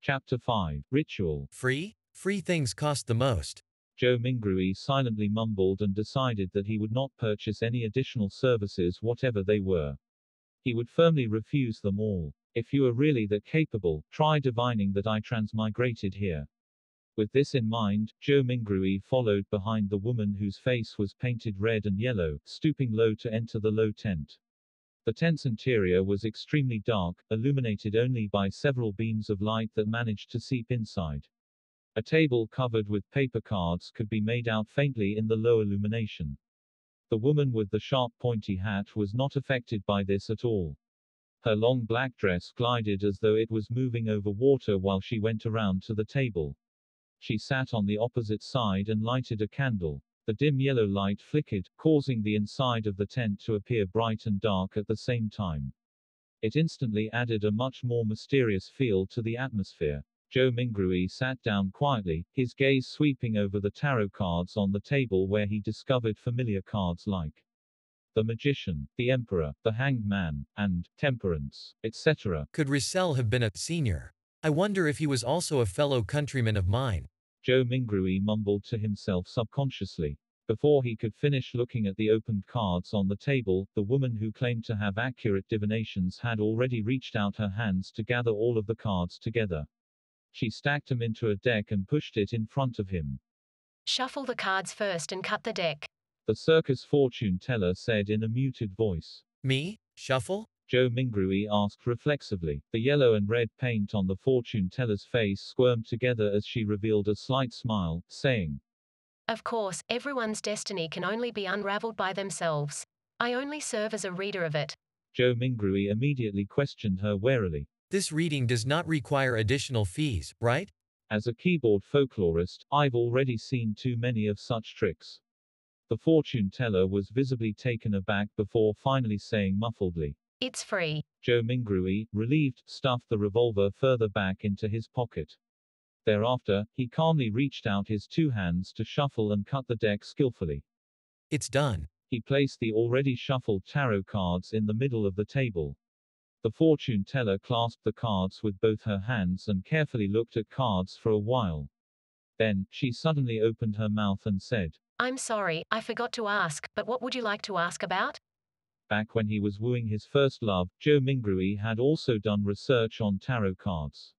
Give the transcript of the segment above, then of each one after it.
Chapter 5. Ritual. Free? Free things cost the most. Joe Mingrui silently mumbled and decided that he would not purchase any additional services whatever they were. He would firmly refuse them all. If you are really that capable, try divining that I transmigrated here. With this in mind, Joe Mingrui followed behind the woman whose face was painted red and yellow, stooping low to enter the low tent. The tent's interior was extremely dark, illuminated only by several beams of light that managed to seep inside. A table covered with paper cards could be made out faintly in the low illumination. The woman with the sharp pointy hat was not affected by this at all. Her long black dress glided as though it was moving over water while she went around to the table. She sat on the opposite side and lighted a candle. The dim yellow light flickered, causing the inside of the tent to appear bright and dark at the same time. It instantly added a much more mysterious feel to the atmosphere. Joe Mingrui sat down quietly, his gaze sweeping over the tarot cards on the table where he discovered familiar cards like the Magician, the Emperor, the Hanged Man, and Temperance, etc. Could Roussel have been a senior? I wonder if he was also a fellow countryman of mine. Joe Mingrui mumbled to himself subconsciously. Before he could finish looking at the opened cards on the table, the woman who claimed to have accurate divinations had already reached out her hands to gather all of the cards together. She stacked them into a deck and pushed it in front of him. Shuffle the cards first and cut the deck. The circus fortune teller said in a muted voice. Me? Shuffle? Joe Mingrui asked reflexively. The yellow and red paint on the fortune teller's face squirmed together as she revealed a slight smile, saying, Of course, everyone's destiny can only be unraveled by themselves. I only serve as a reader of it. Joe Mingrui immediately questioned her warily. This reading does not require additional fees, right? As a keyboard folklorist, I've already seen too many of such tricks. The fortune teller was visibly taken aback before finally saying muffledly, It's free. Joe Mingrui, relieved, stuffed the revolver further back into his pocket. Thereafter, he calmly reached out his two hands to shuffle and cut the deck skillfully. It's done. He placed the already shuffled tarot cards in the middle of the table. The fortune teller clasped the cards with both her hands and carefully looked at cards for a while. Then, she suddenly opened her mouth and said, I'm sorry, I forgot to ask, but what would you like to ask about? Back when he was wooing his first love, Joe Mingrui had also done research on tarot cards.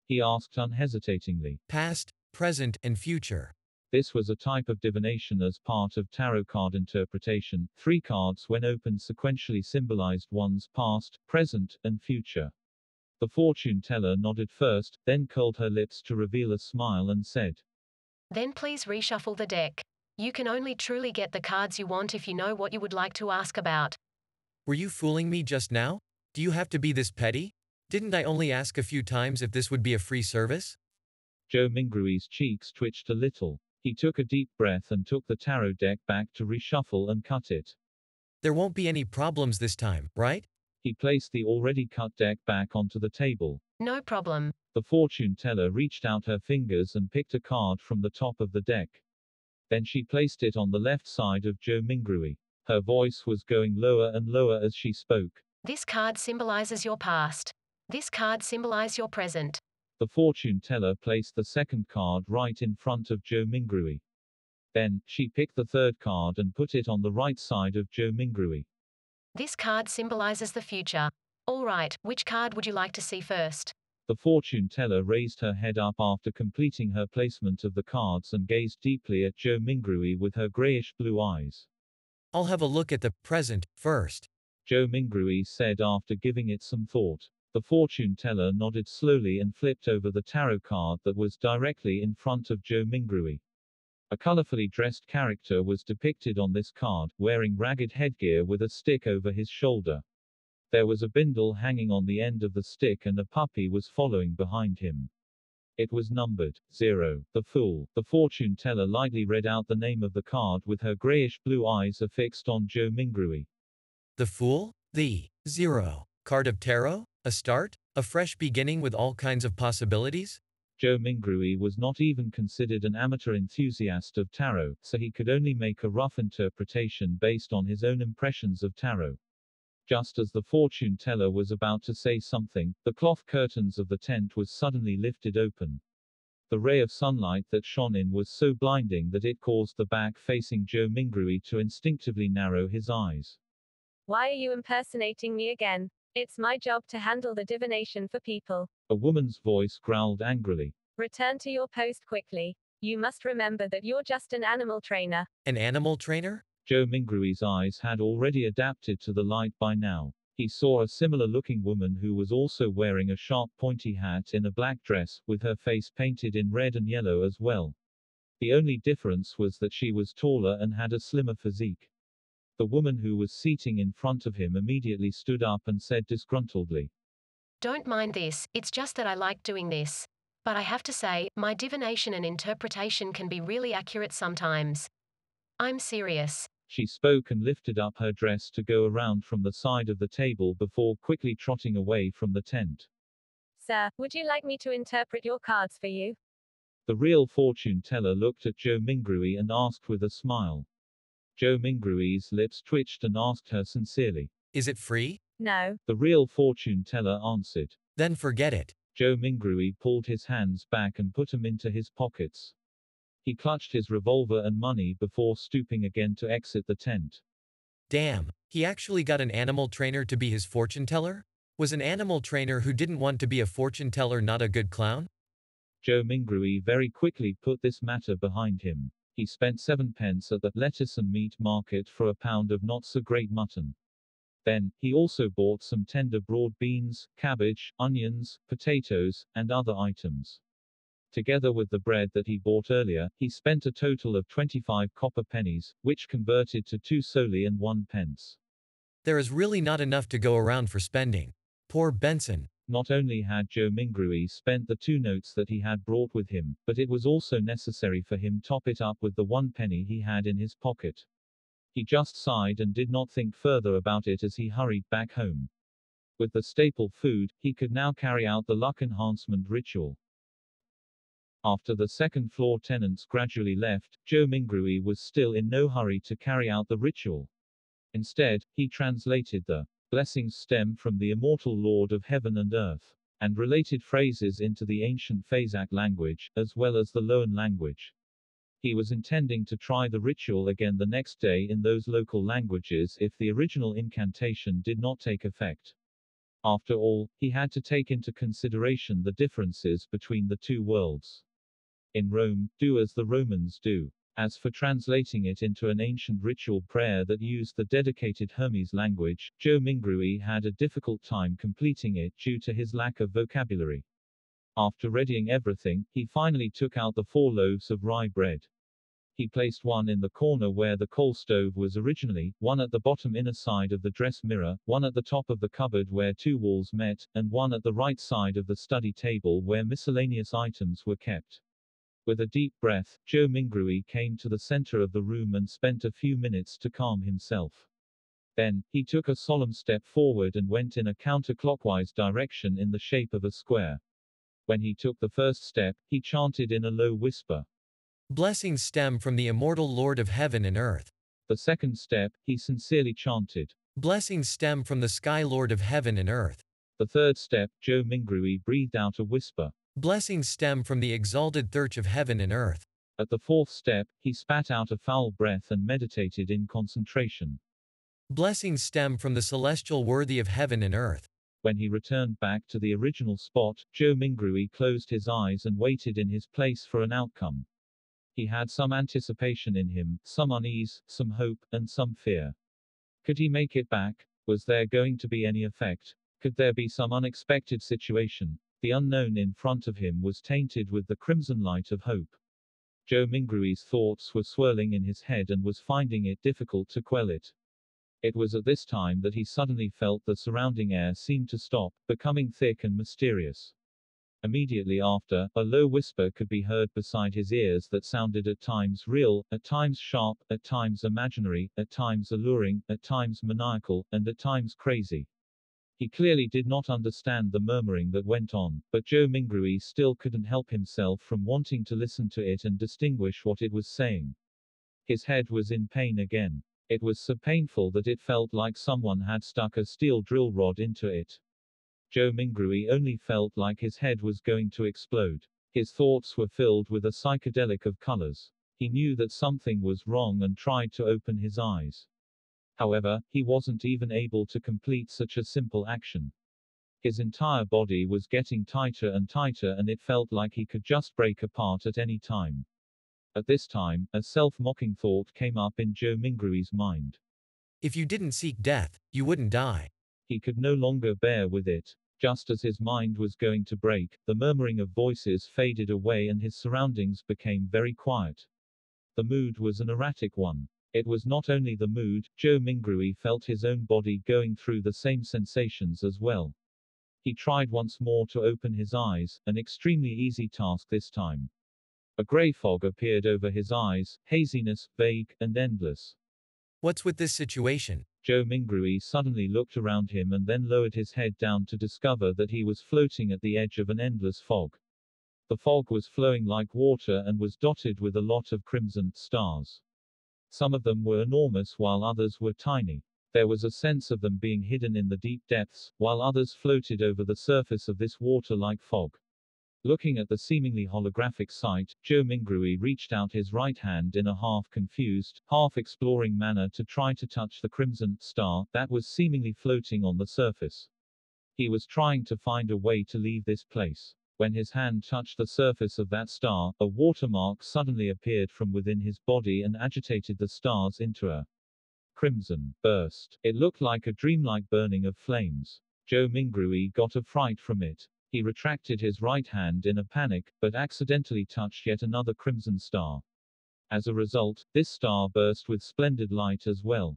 He asked unhesitatingly. Past, present, and future. This was a type of divination as part of tarot card interpretation. 3 cards when opened sequentially symbolized one's past, present, and future. The fortune teller nodded first, then curled her lips to reveal a smile and said, Then please reshuffle the deck. You can only truly get the cards you want if you know what you would like to ask about. Were you fooling me just now? Do you have to be this petty? Didn't I only ask a few times if this would be a free service? Joe Mingrui's cheeks twitched a little. He took a deep breath and took the tarot deck back to reshuffle and cut it. There won't be any problems this time, right? He placed the already cut deck back onto the table. No problem. The fortune teller reached out her fingers and picked a card from the top of the deck. Then she placed it on the left side of Joe Mingrui. Her voice was going lower and lower as she spoke. This card symbolizes your past. This card symbolizes your present. The fortune teller placed the second card right in front of Joe Mingrui. Then, she picked the third card and put it on the right side of Joe Mingrui. This card symbolizes the future. All right, which card would you like to see first? The fortune teller raised her head up after completing her placement of the cards and gazed deeply at Joe Mingrui with her grayish-blue eyes. I'll have a look at the present first. Joe Mingrui said after giving it some thought. The fortune teller nodded slowly and flipped over the tarot card that was directly in front of Joe Mingrui. A colorfully dressed character was depicted on this card, wearing ragged headgear with a stick over his shoulder. There was a bindle hanging on the end of the stick and a puppy was following behind him. It was numbered 0. The Fool. The fortune teller lightly read out the name of the card with her grayish-blue eyes affixed on Joe Mingrui. The Fool? The 0 card of tarot? A start? A fresh beginning with all kinds of possibilities? Joe Mingrui was not even considered an amateur enthusiast of tarot, so he could only make a rough interpretation based on his own impressions of tarot. Just as the fortune teller was about to say something, the cloth curtains of the tent was suddenly lifted open. The ray of sunlight that shone in was so blinding that it caused the back-facing Joe Mingrui to instinctively narrow his eyes. Why are you impersonating me again? It's my job to handle the divination for people. A woman's voice growled angrily. Return to your post quickly. You must remember that you're just an animal trainer. An animal trainer? Joe Mingrui's eyes had already adapted to the light by now. He saw a similar-looking woman who was also wearing a sharp pointy hat in a black dress, with her face painted in red and yellow as well. The only difference was that she was taller and had a slimmer physique. The woman who was seating in front of him immediately stood up and said disgruntledly, Don't mind this, it's just that I like doing this. But I have to say, my divination and interpretation can be really accurate sometimes. I'm serious. She spoke and lifted up her dress to go around from the side of the table before quickly trotting away from the tent. Sir, would you like me to interpret your cards for you? The real fortune teller looked at Joe Mingrui and asked with a smile. Joe Mingrui's lips twitched and asked her sincerely, Is it free? No. The real fortune teller answered. Then forget it. Joe Mingrui pulled his hands back and put them into his pockets. He clutched his revolver and money before stooping again to exit the tent. Damn, he actually got an animal trainer to be his fortune teller? Was an animal trainer who didn't want to be a fortune teller not a good clown? Joe Mingrui very quickly put this matter behind him. He spent 7 pence at the lettuce and meat market for a pound of not-so-great mutton. Then, he also bought some tender broad beans, cabbage, onions, potatoes, and other items. Together with the bread that he bought earlier, he spent a total of 25 copper pennies, which converted to 2 soldi and 1 pence. There is really not enough to go around for spending. Poor Benson. Not only had Joe Mingrui spent the 2 notes that he had brought with him, but it was also necessary for him to top it up with the 1 penny he had in his pocket. He just sighed and did not think further about it as he hurried back home. With the staple food, he could now carry out the luck enhancement ritual. After the second-floor tenants gradually left, Joe Mingrui was still in no hurry to carry out the ritual. Instead, he translated the blessings stem from the immortal Lord of Heaven and Earth, and related phrases into the ancient Phazak language, as well as the Loan language. He was intending to try the ritual again the next day in those local languages if the original incantation did not take effect. After all, he had to take into consideration the differences between the two worlds. In Rome, do as the Romans do. As for translating it into an ancient ritual prayer that used the dedicated Hermes language, Joe Mingrui had a difficult time completing it due to his lack of vocabulary. After readying everything, he finally took out the 4 loaves of rye bread. He placed one in the corner where the coal stove was originally, one at the bottom inner side of the dress mirror, one at the top of the cupboard where 2 walls met, and one at the right side of the study table where miscellaneous items were kept. With a deep breath, Joe Mingrui came to the center of the room and spent a few minutes to calm himself. Then, he took a solemn step forward and went in a counterclockwise direction in the shape of a square. When he took the first step, he chanted in a low whisper. Blessings stem from the immortal Lord of Heaven and Earth. The second step, he sincerely chanted. Blessings stem from the Sky Lord of Heaven and Earth. The third step, Joe Mingrui breathed out a whisper. Blessings stem from the exalted Thirch of Heaven and Earth. At the fourth step, he spat out a foul breath and meditated in concentration. Blessings stem from the celestial worthy of heaven and earth. When he returned back to the original spot, Joe Mingrui closed his eyes and waited in his place for an outcome. He had some anticipation in him, some unease, some hope, and some fear. Could he make it back? Was there going to be any effect? Could there be some unexpected situation? The unknown in front of him was tainted with the crimson light of hope. Joe Mingrui's thoughts were swirling in his head and was finding it difficult to quell it. It was at this time that he suddenly felt the surrounding air seemed to stop, becoming thick and mysterious. Immediately after, a low whisper could be heard beside his ears that sounded at times real, at times sharp, at times imaginary, at times alluring, at times maniacal, and at times crazy. He clearly did not understand the murmuring that went on, but Joe Mingrui still couldn't help himself from wanting to listen to it and distinguish what it was saying. His head was in pain again. It was so painful that it felt like someone had stuck a steel drill rod into it. Joe Mingrui only felt like his head was going to explode. His thoughts were filled with a psychedelic of colors. He knew that something was wrong and tried to open his eyes. However, he wasn't even able to complete such a simple action. His entire body was getting tighter and tighter, and it felt like he could just break apart at any time. At this time, a self-mocking thought came up in Joe Mingrui's mind. If you didn't seek death, you wouldn't die. He could no longer bear with it. Just as his mind was going to break, the murmuring of voices faded away and his surroundings became very quiet. The mood was an erratic one. It was not only the mood, Joe Mingrui felt his own body going through the same sensations as well. He tried once more to open his eyes, an extremely easy task this time. A grey fog appeared over his eyes, haziness, vague, and endless. What's with this situation? Joe Mingrui suddenly looked around him and then lowered his head down to discover that he was floating at the edge of an endless fog. The fog was flowing like water and was dotted with a lot of crimson stars. Some of them were enormous while others were tiny. There was a sense of them being hidden in the deep depths, while others floated over the surface of this water-like fog. Looking at the seemingly holographic sight, Joe Mingrui reached out his right hand in a half-confused, half-exploring manner to try to touch the crimson star that was seemingly floating on the surface. He was trying to find a way to leave this place. When his hand touched the surface of that star, a watermark suddenly appeared from within his body and agitated the stars into a crimson burst. It looked like a dreamlike burning of flames. Joe Mingrui got a fright from it. He retracted his right hand in a panic, but accidentally touched yet another crimson star. As a result, this star burst with splendid light as well.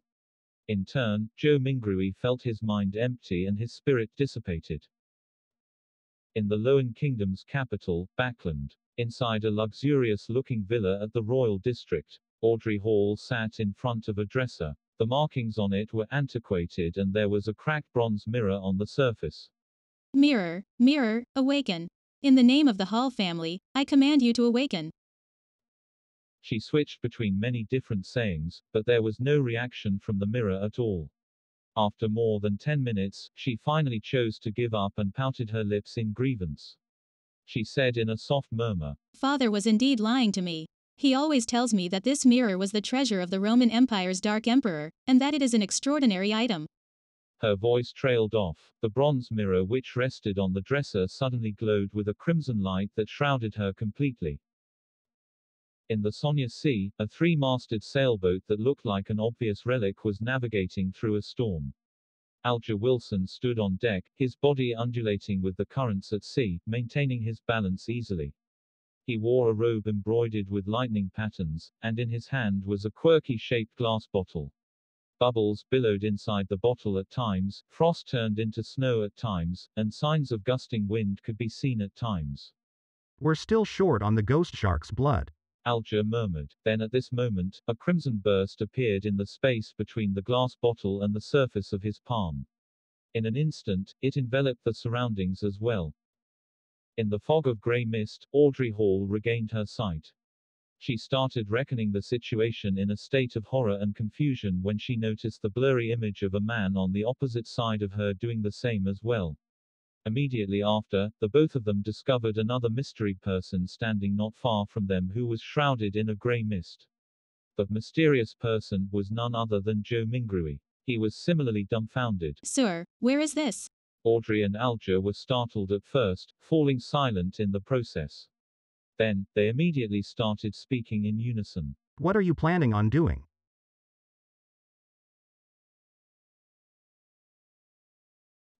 In turn, Joe Mingrui felt his mind empty and his spirit dissipated. In the Loan Kingdom's capital, Backland, inside a luxurious-looking villa at the Royal District, Audrey Hall sat in front of a dresser. The markings on it were antiquated and there was a cracked bronze mirror on the surface. Mirror, mirror, awaken. In the name of the Hall family, I command you to awaken. She switched between many different sayings, but there was no reaction from the mirror at all. After more than 10 minutes, she finally chose to give up and pouted her lips in grievance. She said in a soft murmur, Father was indeed lying to me. He always tells me that this mirror was the treasure of the Roman Empire's Dark Emperor, and that it is an extraordinary item. Her voice trailed off. The bronze mirror which rested on the dresser suddenly glowed with a crimson light that shrouded her completely. In the Sonia Sea, a three-masted sailboat that looked like an obvious relic was navigating through a storm. Alger Wilson stood on deck, his body undulating with the currents at sea, maintaining his balance easily. He wore a robe embroidered with lightning patterns, and in his hand was a quirky-shaped glass bottle. Bubbles billowed inside the bottle at times, frost turned into snow at times, and signs of gusting wind could be seen at times. We're still short on the ghost shark's blood. Alger murmured. Then at this moment, a crimson burst appeared in the space between the glass bottle and the surface of his palm. In an instant, it enveloped the surroundings as well. In the fog of grey mist, Audrey Hall regained her sight. She started reckoning the situation in a state of horror and confusion when she noticed the blurry image of a man on the opposite side of her doing the same as well. Immediately after, the both of them discovered another mystery person standing not far from them who was shrouded in a grey mist. The mysterious person was none other than Joe Mingrui. He was similarly dumbfounded. Sir, where is this? Audrey and Alger were startled at first, falling silent in the process. Then, they immediately started speaking in unison. What are you planning on doing?